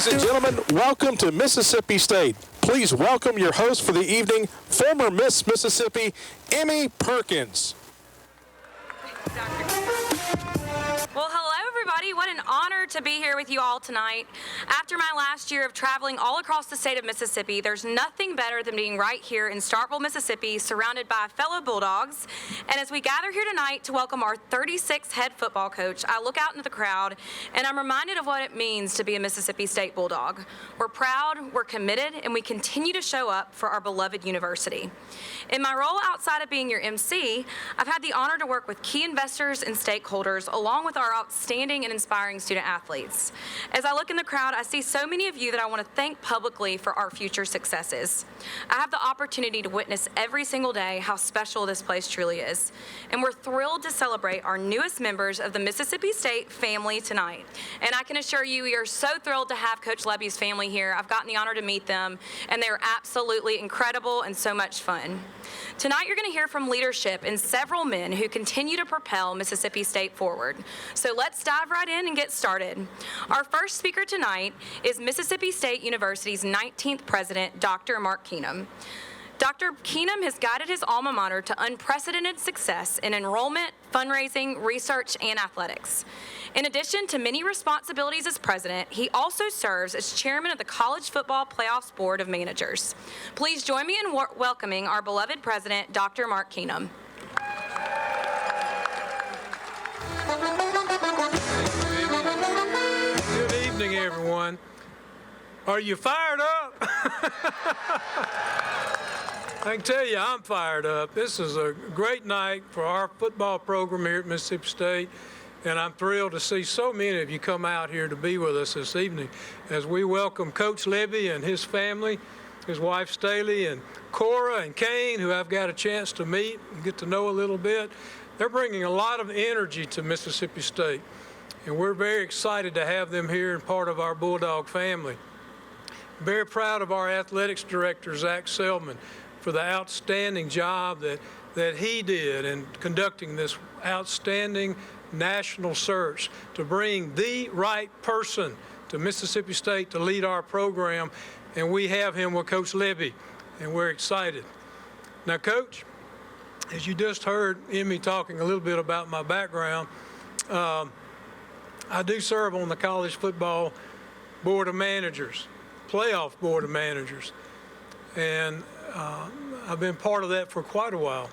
Ladies and gentlemen, welcome to Mississippi State. Please welcome your host for the evening, former Miss Mississippi, Emmy Perkins. Well, hello, everybody. What an honor to be here with you all tonight. After my last year of traveling all across the state of Mississippi, there's nothing better than being right here in Starkville, Mississippi, surrounded by fellow Bulldogs. And as we gather here tonight to welcome our 36th head football coach, I look out into the crowd, and I'm reminded of what it means to be a Mississippi State Bulldog. We're proud, we're committed, and we continue to show up for our beloved university. In my role outside of being your MC, I've had the honor to work with key investors and stakeholders, along with our outstanding and inspiring student athletes. As I look in the crowd, I see so many of you that I want to thank publicly for our future successes. I have the opportunity to witness every single day how special this place truly is. And we're thrilled to celebrate our newest members of the Mississippi State family tonight. And I can assure you, we are so thrilled to have Coach Lebby's family here. I've gotten the honor to meet them, and they're absolutely incredible and so much fun. Tonight, you're going to hear from leadership and several men who continue to propel Mississippi State forward. So let's dive right in and get started. Our first speaker tonight is Mississippi State University's 19th president, Dr. Mark Keenum. Dr. Keenum has guided his alma mater to unprecedented success in enrollment, fundraising, research, and athletics. In addition to many responsibilities as president, he also serves as chairman of the College Football Playoffs Board of Managers. Please join me in welcoming our beloved president, Dr. Mark Keenum. Good evening, everyone. Are you fired up? I can tell you I'm fired up. This is a great night for our football program here at Mississippi State, and I'm thrilled to see so many of you come out here to be with us this evening as we welcome Coach Lebby and his family, his wife Staley, and Cora and Kane, who I've got a chance to meet and get to know a little bit. They're bringing a lot of energy to Mississippi State, and we're very excited to have them here and part of our Bulldog family. Very proud of our athletics director, Zach Selman, for the outstanding job that he did in conducting this outstanding national search to bring the right person to Mississippi State to lead our program, and we have him with Coach Lebby, and we're excited. Now, Coach, as you just heard Emmy talking a little bit about my background, I do serve on the College Football Board of Managers, Playoff Board of Managers, and I've been part of that for quite a while.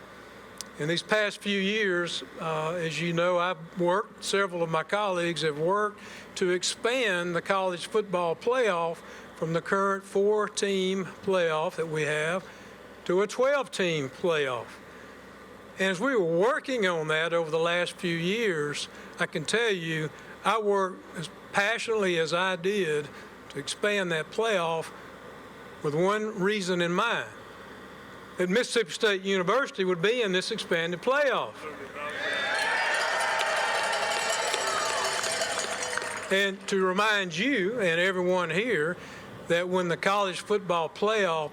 In these past few years, as you know, I've worked, several of my colleagues have worked to expand the college football playoff from the current 4-team playoff that we have to a 12-team playoff. And as we were working on that over the last few years, I can tell you I worked as passionately as I did to expand that playoff with one reason in mind, that Mississippi State University would be in this expanded playoff. And to remind you and everyone here that when the college football playoff,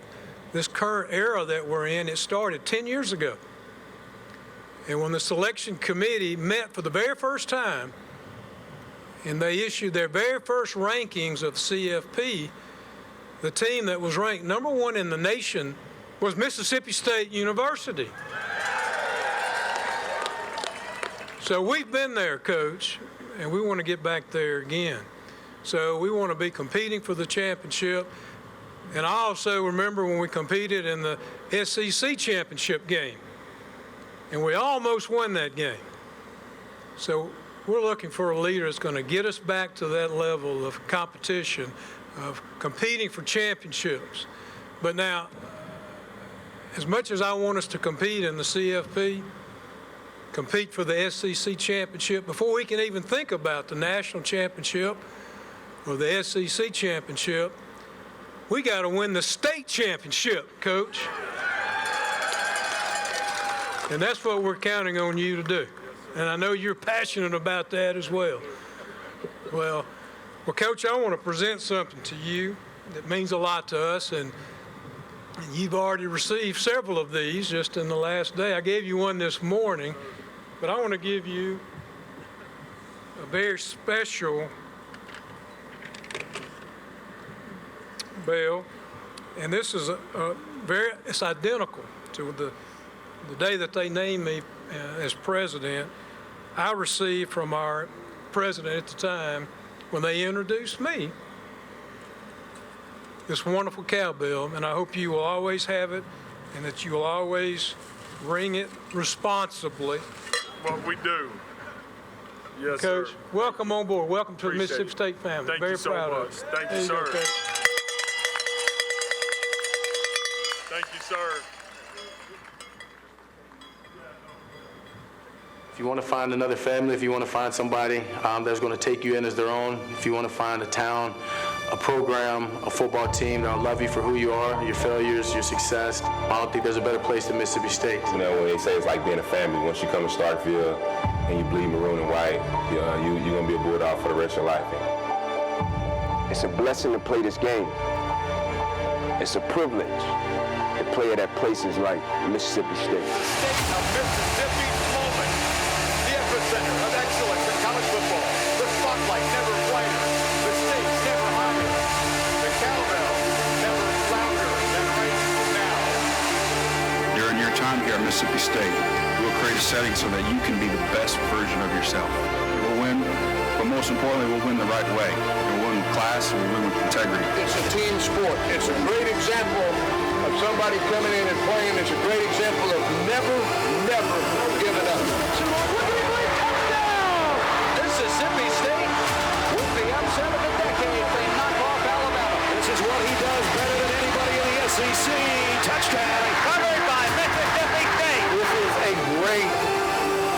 this current era that we're in, it started 10 years ago. And when the selection committee met for the very first time, and they issued their very first rankings of CFP, the team that was ranked number one in the nation was Mississippi State University. So we've been there, Coach, and we want to get back there again. So we want to be competing for the championship. And I also remember when we competed in the SEC championship game, and we almost won that game. So we're looking for a leader that's going to get us back to that level of competition, of competing for championships. But now, as much as I want us to compete in the CFP, compete for the SEC championship, before we can even think about the national championship or the SEC championship, we got to win the state championship, Coach. And that's what we're counting on you to do. And I know you're passionate about that as well. Well, Coach, I want to present something to you that means a lot to us, and you've already received several of these just in the last day. I gave you one this morning, but I want to give you a very special bell, and this is it's identical to the day that they named me as president. I received from our president at the time, when they introduced me, this wonderful cowbell, and I hope you will always have it and that you will always ring it responsibly. What we do. Yes, Coach, sir. welcome on board. Welcome to the Appreciate Mississippi it. State family. Thank Very you so proud much. of you. Thank There you, go, sir. Coach. Thank you, sir. If you want to find another family, if you want to find somebody that's going to take you in as their own, if you want to find a town, a program, a football team that'll love you for who you are, your failures, your success, I don't think there's a better place than Mississippi State. You know, when they say it's like being a family, once you come to Starkville and you bleed maroon and white, you're going to be a Bulldog for the rest of your life. It's a blessing to play this game. It's a privilege to play it at places like Mississippi State. State of Mississippi's moment, the epicenter of excellence in college football. The spotlight never brighter, the stakes never higher, the cowbell never louder than right now. During your time here at Mississippi State, we'll create a setting so that you can be the best version of yourself. We'll win, but most importantly, we'll win the right way. We'll win with class, and we'll win with integrity. It's a team sport. It's a great example of somebody coming in and playing. It's a great example of never giving up. Touchdown! Mississippi State with the upset of the decade. They knock off Alabama. This is what he does better than anybody in the SEC. Touchdown. Covered by Mississippi State. This is a great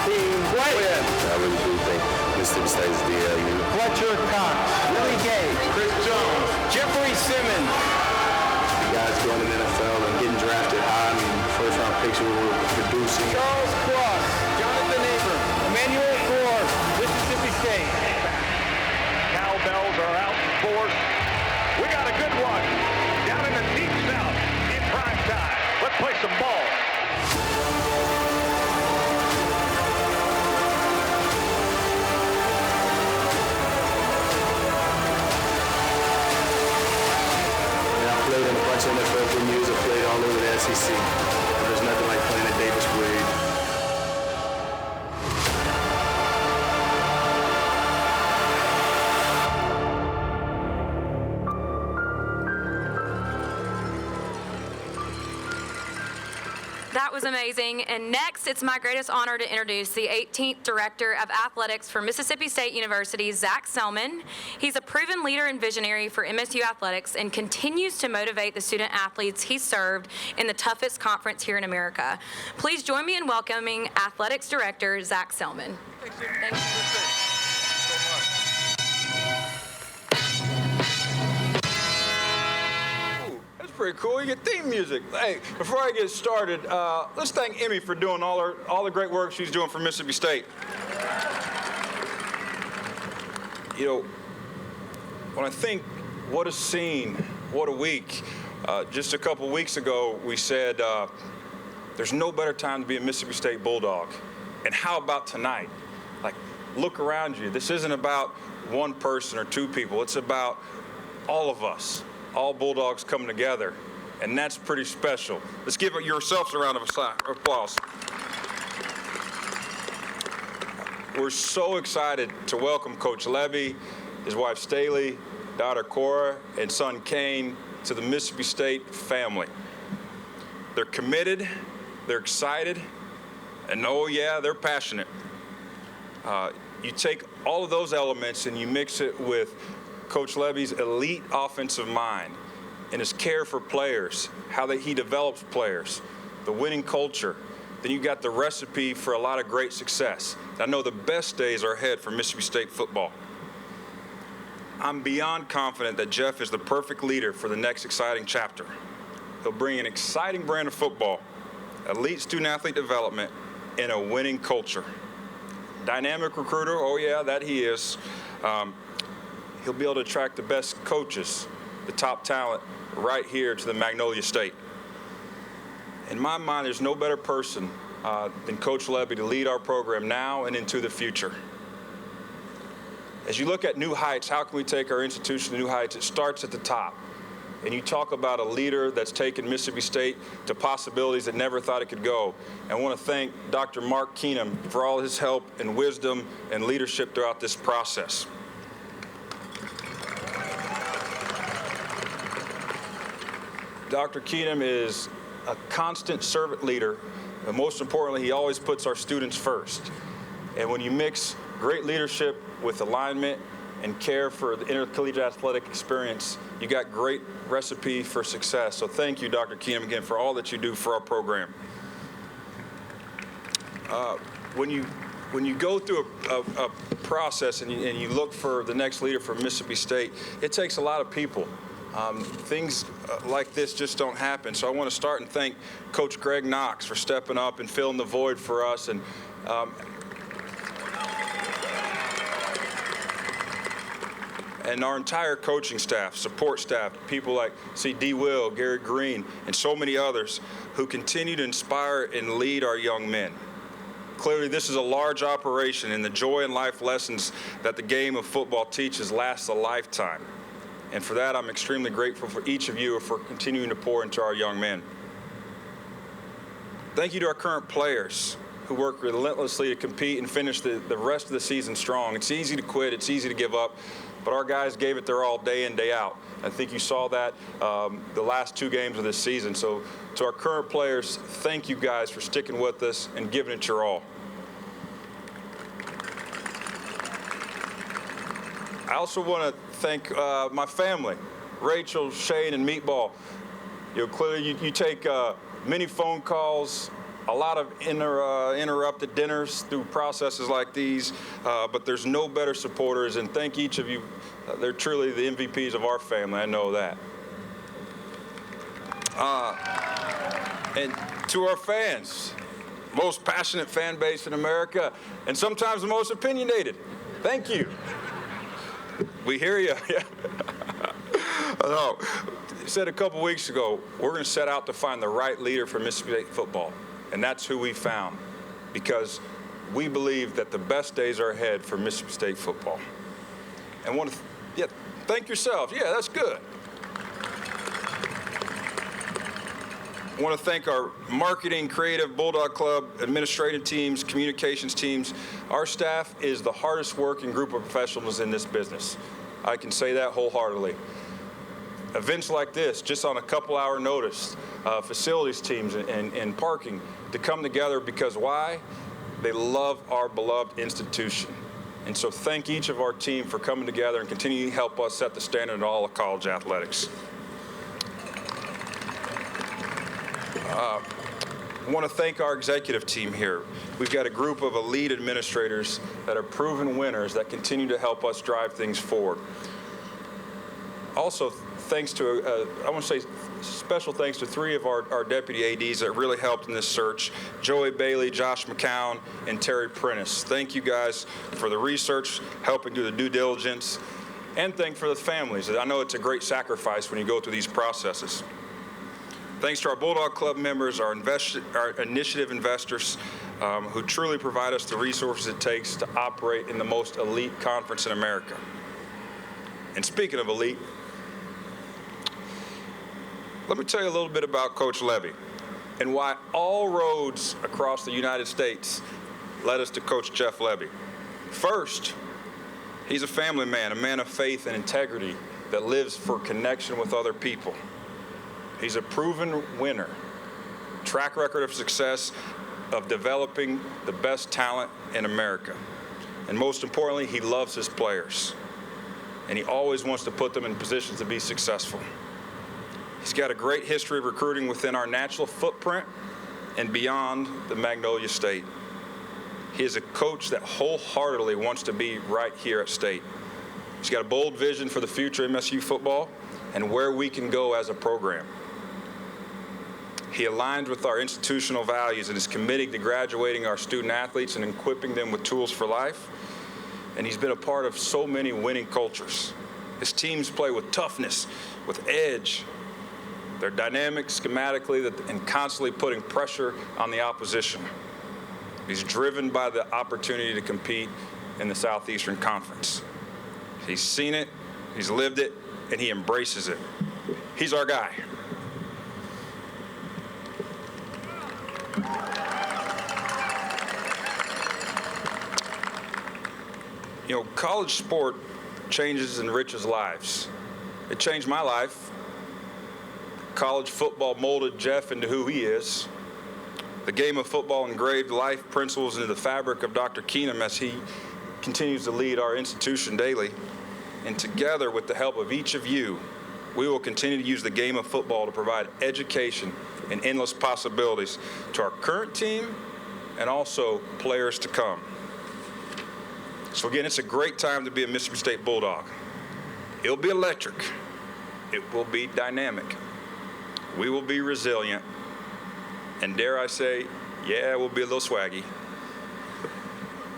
team win. I really do think Mississippi State is the Fletcher Cox, Willie Gay, Chris Jones, Jeffrey Simmons. Guys going to the NFL and getting drafted high. I mean, first-round picks we were producing. Charles Cross, Jonathan Abram, Emmanuel Ford, Mississippi State. Cowbells are out in force. We got a good one down in the deep south in prime time. Let's play some ball. I played in a bunch of NFL venues. I played all over the SEC. There's nothing like playing at Davis Wade. That was amazing. And next, it's my greatest honor to introduce the 18th Director of Athletics for Mississippi State University, Zach Selman. He's a proven leader and visionary for MSU athletics and continues to motivate the student athletes he served in the toughest conference here in America. Please join me in welcoming Athletics Director Zach Selman. Thank you. Pretty cool. You get theme music. Hey, before I get started, let's thank Emmy for doing all the great work she's doing for Mississippi State. You know, when I think what a scene, what a week. Just a couple weeks ago, we said there's no better time to be a Mississippi State Bulldog. And how about tonight? Like, look around you. This isn't about one person or two people. It's about all of us. All Bulldogs coming together, and that's pretty special. Let's give yourselves a round of applause. We're so excited to welcome Coach Lebby, his wife Staley, daughter Cora, and son Kane to the Mississippi State family. They're committed, they're excited, and oh yeah, they're passionate. You take all of those elements and you mix it with Coach Lebby's elite offensive mind and his care for players, how he develops players, the winning culture, then you got the recipe for a lot of great success. I know the best days are ahead for Mississippi State football. I'm beyond confident that Jeff is the perfect leader for the next exciting chapter. He'll bring an exciting brand of football, elite student-athlete development, and a winning culture. Dynamic recruiter, oh yeah, that he is. He'll be able to attract the best coaches, the top talent, right here to the Magnolia State. In my mind, there's no better person than Coach Lebby to lead our program now and into the future. As you look at new heights, how can we take our institution to new heights? It starts at the top. And you talk about a leader that's taken Mississippi State to possibilities that never thought it could go. And I want to thank Dr. Mark Keenum for all his help and wisdom and leadership throughout this process. Dr. Keenum is a constant servant leader, and most importantly, he always puts our students first. And when you mix great leadership with alignment and care for the intercollegiate athletic experience, you got great recipe for success. So thank you, Dr. Keenum, again, for all that you do for our program. When you go through a process and you look for the next leader for Mississippi State, it takes a lot of people. Things like this just don't happen. So I want to start and thank Coach Greg Knox for stepping up and filling the void for us. And our entire coaching staff, support staff, people like D. Will, Gary Green, and so many others who continue to inspire and lead our young men. Clearly, this is a large operation, and the joy and life lessons that the game of football teaches last a lifetime. And for that, I'm extremely grateful for each of you for continuing to pour into our young men. Thank you to our current players who work relentlessly to compete and finish the rest of the season strong. It's easy to quit, it's easy to give up, but our guys gave it their all day in, day out. I think you saw that the last 2 games of this season. So to our current players, thank you guys for sticking with us and giving it your all. I also want to thank my family, Rachel, Shane, and Meatball. Clearly you take many phone calls, a lot of interrupted dinners through processes like these, but there's no better supporters, and thank each of you. They're truly the MVPs of our family, I know that. And to our fans, most passionate fan base in America, and sometimes the most opinionated, thank you. We hear you. No, I said a couple weeks ago, we're going to set out to find the right leader for Mississippi State football. And that's who we found, because we believe that the best days are ahead for Mississippi State football. And thank yourselves. Yeah, that's good. I want to thank our marketing, creative, Bulldog Club, administrative teams, communications teams. Our staff is the hardest working group of professionals in this business. I can say that wholeheartedly. Events like this, just on a couple-hour notice, facilities teams and parking, to come together because why? They love our beloved institution. And so thank each of our team for coming together and continuing to help us set the standard in all of college athletics. I want to thank our executive team here. We've got a group of elite administrators that are proven winners that continue to help us drive things forward. Also, thanks to, I want to say special thanks to 3 of our deputy ADs that really helped in this search, Joey Bailey, Josh McCown, and Terry Prentice. Thank you guys for the research, helping do the due diligence, and thank for the families. I know it's a great sacrifice when you go through these processes. Thanks to our Bulldog Club members, our initiative investors, who truly provide us the resources it takes to operate in the most elite conference in America. And speaking of elite, let me tell you a little bit about Coach Lebby and why all roads across the United States led us to Coach Jeff Lebby. First, he's a family man, a man of faith and integrity that lives for connection with other people. He's a proven winner, track record of success of developing the best talent in America. And most importantly, he loves his players. And he always wants to put them in positions to be successful. He's got a great history of recruiting within our national footprint and beyond the Magnolia State. He is a coach that wholeheartedly wants to be right here at State. He's got a bold vision for the future of MSU football and where we can go as a program. He aligns with our institutional values and is committed to graduating our student athletes and equipping them with tools for life. And he's been a part of so many winning cultures. His teams play with toughness, with edge. They're dynamic schematically and constantly putting pressure on the opposition. He's driven by the opportunity to compete in the Southeastern Conference. He's seen it, he's lived it, and he embraces it. He's our guy. You know, college sport changes and enriches lives. It changed my life. College football molded Jeff into who he is. The game of football engraved life principles into the fabric of Dr. Keenum as he continues to lead our institution daily. And together, with the help of each of you, we will continue to use the game of football to provide education and endless possibilities to our current team and also players to come. So again, it's a great time to be a Mississippi State Bulldog. It'll be electric. It will be dynamic. We will be resilient. And dare I say, yeah, we'll be a little swaggy.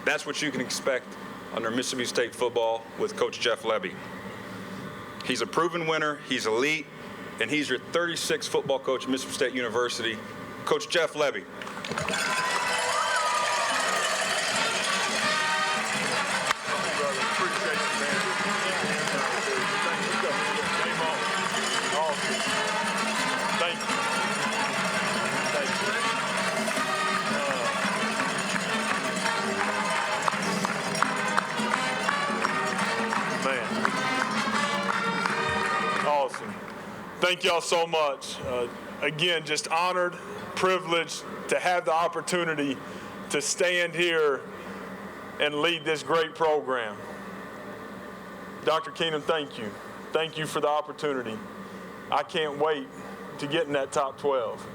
That's what you can expect under Mississippi State football with Coach Jeff Lebby. He's a proven winner, he's elite, and he's your 36th football coach at Mississippi State University, Coach Jeff Lebby. Thank y'all so much. Again, just honored, privileged to have the opportunity to stand here and lead this great program. Dr. Keenum, thank you. Thank you for the opportunity. I can't wait to get in that top 12.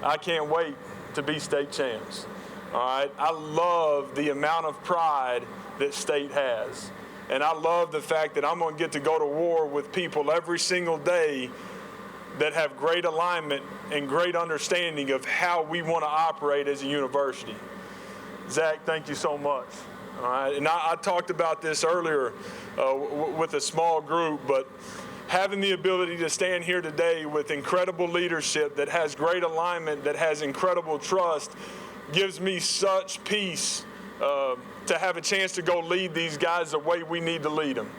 I can't wait to be state champs. All right. I love the amount of pride that State has. And I love the fact that I'm going to get to go to war with people every single day that have great alignment and great understanding of how we want to operate as a university. Zach, thank you so much. All right. And I talked about this earlier with a small group, but having the ability to stand here today with incredible leadership that has great alignment, that has incredible trust, gives me such peace to have a chance to go lead these guys the way we need to lead them.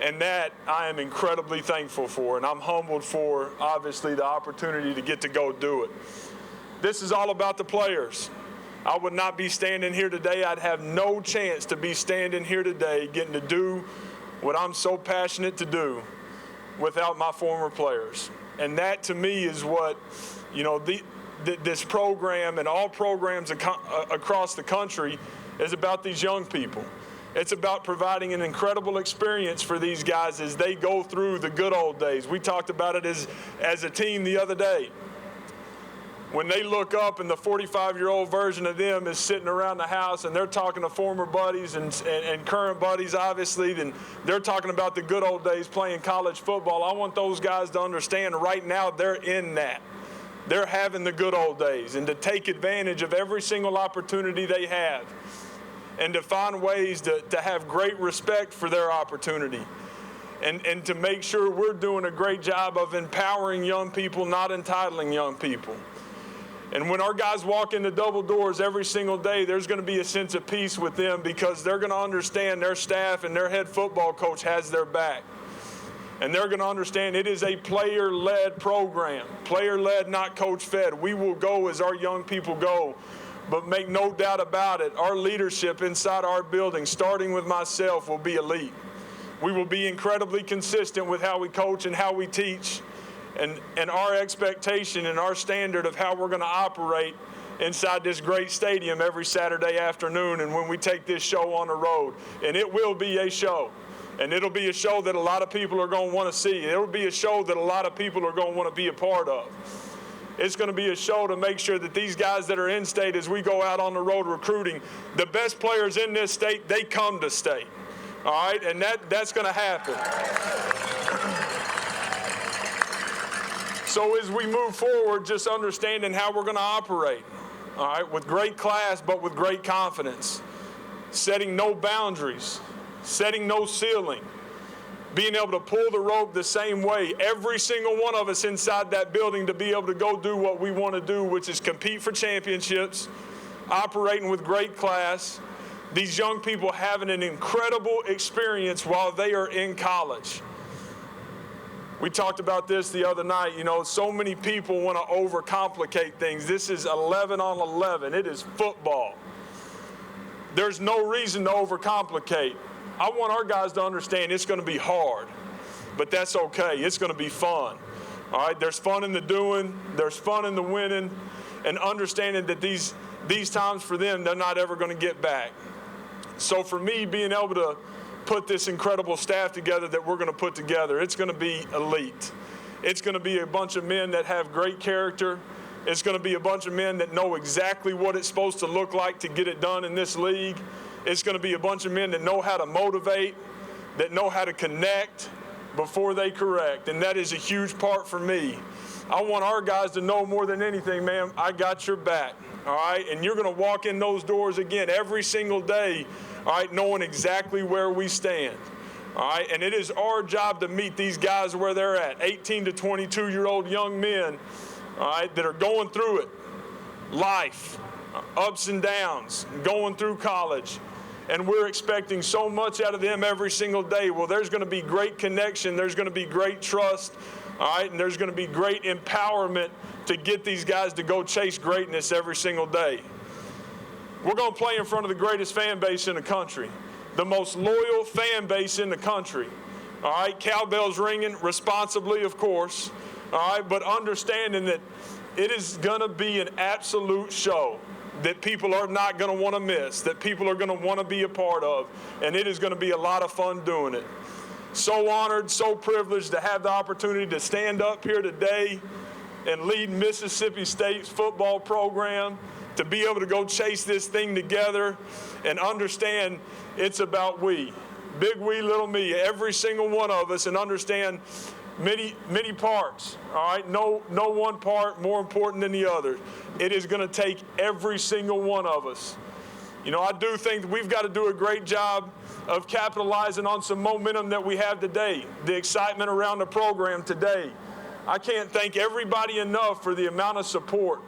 And that I am incredibly thankful for, and I'm humbled for, obviously, the opportunity to get to go do it. This is all about the players. I would not be standing here today. I'd have no chance to be standing here today getting to do what I'm so passionate to do without my former players. And that, to me, is what, you know, this program and all programs across the country is about these young people. It's about providing an incredible experience for these guys as they go through the good old days. We talked about it as a team the other day. When they look up and the 45-year-old version of them is sitting around the house and they're talking to former buddies and current buddies, obviously, then they're talking about the good old days playing college football. I want those guys to understand right now they're in that. They're having the good old days, and to take advantage of every single opportunity they have, and to find ways to have great respect for their opportunity, and to make sure we're doing a great job of empowering young people, not entitling young people. And when our guys walk into double doors every single day, there's going to be a sense of peace with them because they're going to understand their staff and their head football coach has their back. And they're going to understand it is a player-led program, player-led, not coach-fed. We will go as our young people go. But make no doubt about it, our leadership inside our building, starting with myself, will be elite. We will be incredibly consistent with how we coach and how we teach, and our expectation and our standard of how we're going to operate inside this great stadium every Saturday afternoon and when we take this show on the road. And it will be a show. And it'll be a show that a lot of people are going to want to see. It'll be a show that a lot of people are going to want to be a part of. It's going to be a show to make sure that these guys that are in state, as we go out on the road recruiting, the best players in this state, they come to state. All right? And that's going to happen. So as we move forward, just understanding how we're going to operate, all right, with great class but with great confidence, setting no boundaries, setting no ceiling, being able to pull the rope the same way, every single one of us inside that building to be able to go do what we want to do, which is compete for championships, operating with great class, these young people having an incredible experience while they are in college. We talked about this the other night. You know, so many people want to overcomplicate things. This is 11 on 11. It is football. There's no reason to overcomplicate. I want our guys to understand it's going to be hard, but that's okay. It's going to be fun. All right, there's fun in the doing, there's fun in the winning, and understanding that these times for them, they're not ever going to get back. So for me, being able to put this incredible staff together that we're going to put together, it's going to be elite. It's going to be a bunch of men that have great character. It's going to be a bunch of men that know exactly what it's supposed to look like to get it done in this league. It's going to be a bunch of men that know how to motivate, that know how to connect before they correct, and that is a huge part for me. I want our guys to know more than anything, man, I got your back, all right? And you're going to walk in those doors again every single day, all right, knowing exactly where we stand, all right? And it is our job to meet these guys where they're at, 18 to 22-year-old young men, all right, that are going through it, life, ups and downs, going through college. And we're expecting so much out of them every single day. Well, there's going to be great connection. There's going to be great trust, all right? And there's going to be great empowerment to get these guys to go chase greatness every single day. We're going to play in front of the greatest fan base in the country, the most loyal fan base in the country, all right? Cowbells ringing responsibly, of course, all right? But understanding that it is going to be an absolute show that people are not going to want to miss, that people are going to want to be a part of, and it is going to be a lot of fun doing it. So honored, so privileged to have the opportunity to stand up here today and lead Mississippi State's football program, to be able to go chase this thing together and understand it's about we. Big we, little me, every single one of us, and understand many parts, all right? No one part more important than the other. It is going to take every single one of us. You know, I do think that we've got to do a great job of capitalizing on some momentum that we have today, the excitement around the program today. I can't thank everybody enough for the amount of support,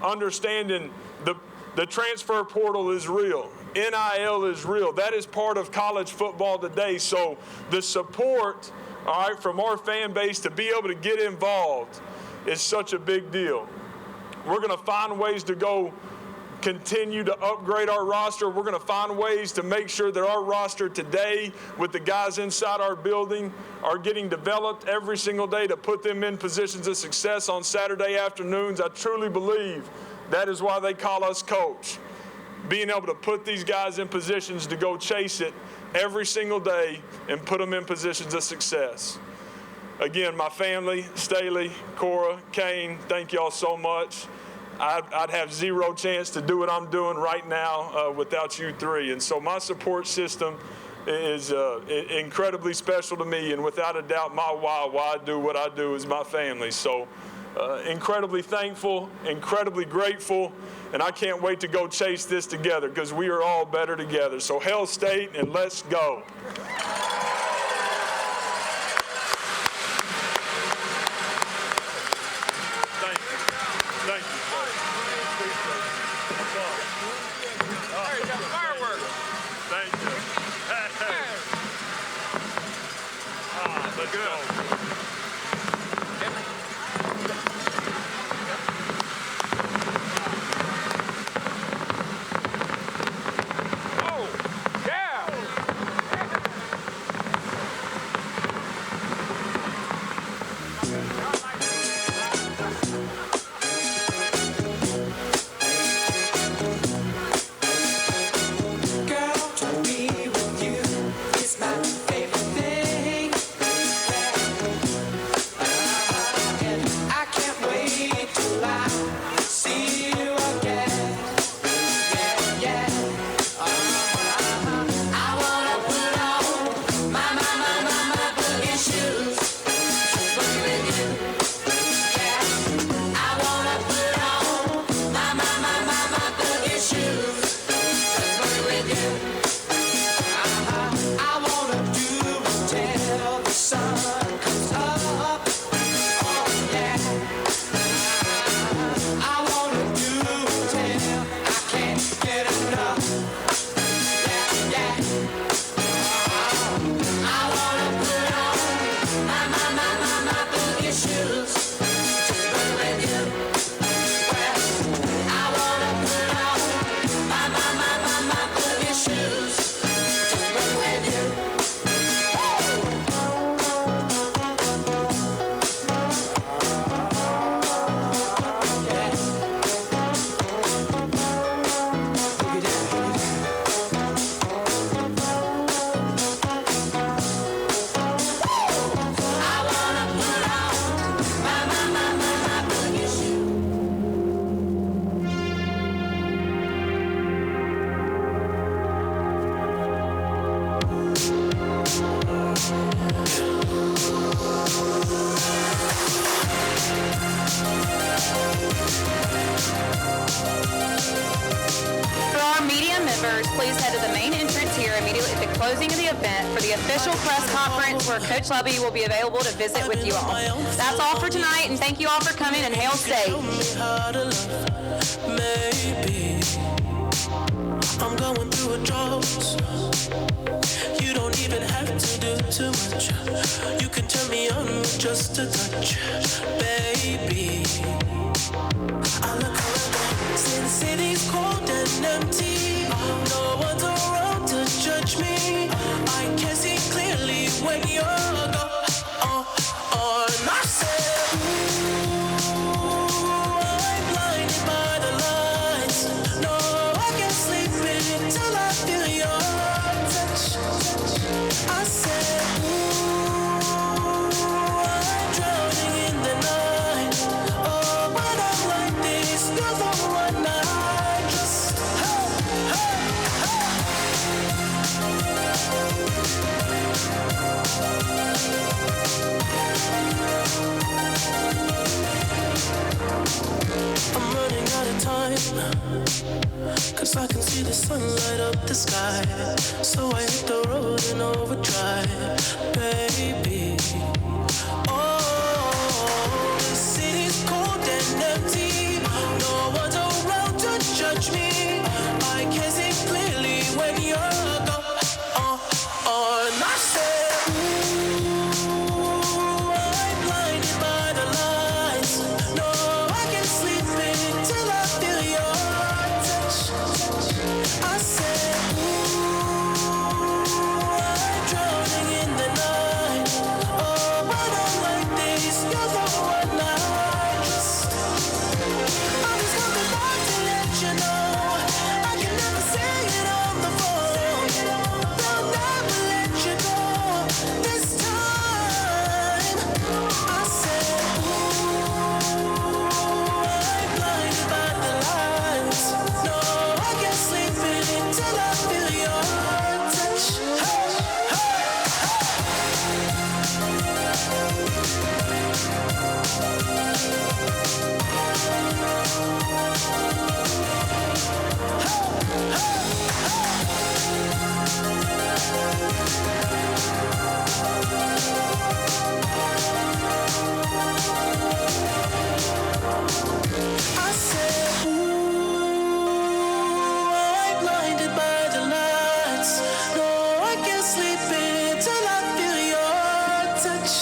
understanding the transfer portal is real. NIL is real. That is part of college football today. So the support, all right, from our fan base to be able to get involved is such a big deal. We're going to find ways to go continue to upgrade our roster. We're going to find ways to make sure that our roster today with the guys inside our building are getting developed every single day to put them in positions of success on Saturday afternoons. I truly believe that is why they call us coach. Being able to put these guys in positions to go chase it every single day and put them in positions of success. Again, my family, Staley, Cora, Kane, thank y'all so much. I'd have zero chance to do what I'm doing right now without you three. And so my support system is incredibly special to me, and without a doubt, my why I do what I do is my family. So incredibly thankful, incredibly grateful, and I can't wait to go chase this together because we are all better together. So Hail State, and let's go. closing of the event for the official press conference where Coach Lebby will be available to visit with you all. That's all for tonight, and thank you all for coming, and Hail State. Maybe I'm going through a drought. You don't even have to do too much. You can turn me on with just a touch, baby. I look around, since city's cold and empty, no one's around to judge me. I can see clearly when you're gone. I said, ooh, I'm blinded by the lights. No, I can't sleep until I feel your touch. I said, ooh, I'm drowning in the night. Oh, when I'm like this, you're the one I just, I'm running out of time, 'cause I can see the sun light up the sky. So I hit the road in overdrive, baby. Oh, the city's cold and empty. No one's around to judge me. I can see clearly when you're gone. And I said, ooh, I'm blinded by the lights. No, I can't sleep until I feel your touch. I said, ooh, I'm drowning in the night. Oh, when I'm like this, you're the one I just, I'm just coming back to let you know. I can never say it on the phone. They'll never let you go this time. I said, ooh, I'm blinded by the lights. No, I can't sleep until I feel your touch. I said, ooh, I'm blinded by the lights. No, I can't sleep until I feel your touch.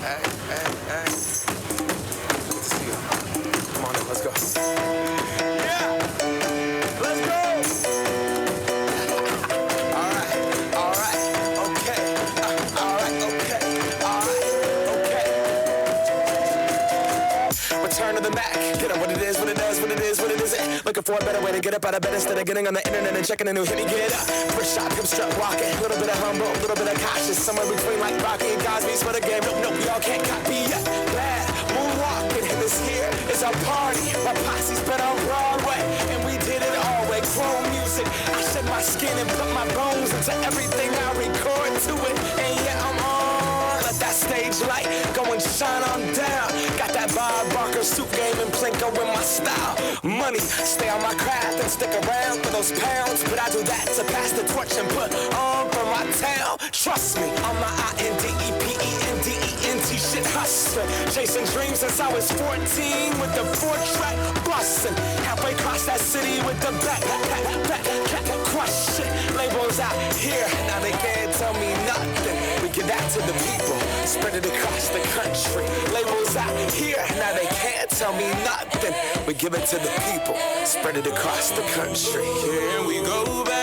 Hey. Good to see you. Come on in, let's go. Yeah, let's go. All right, okay. All right, okay. Return to the Mac. Get up what it is, what it does, what it is, what it isn't. Looking for a better way to get up out of bed instead of getting on the internet and checking a new hit. Me get up. First shot, come strut walking. A little bit of humble, a little bit of cautious. Somewhere between like Rocky and Cosby's for the game. Nope, we all can't copy yet. Bad moonwalking. And this here is our party. My posse's been on Broadway, and we did it all way. Chrome music. I shed my skin and put my bones into everything I record to it. And yeah, I'm on. Let that stage light go and shine on down. Got that Bob Barker suit game and Plinko in my style. Money, stay on my craft and stick around for those pounds. But I do that to pass the torch and put on for my town. Trust me, I'm my INDEPENDENT shit hustling. Chasing dreams since I was 14 with the 4-track bustin'. Halfway across that city with the back crush shit. Labels out here, now they can't tell me nothing. We give that to the people, spread it across the country. Labels out here, now they can't tell me nothing. We give it to the people, spread it across the country. Here we go back.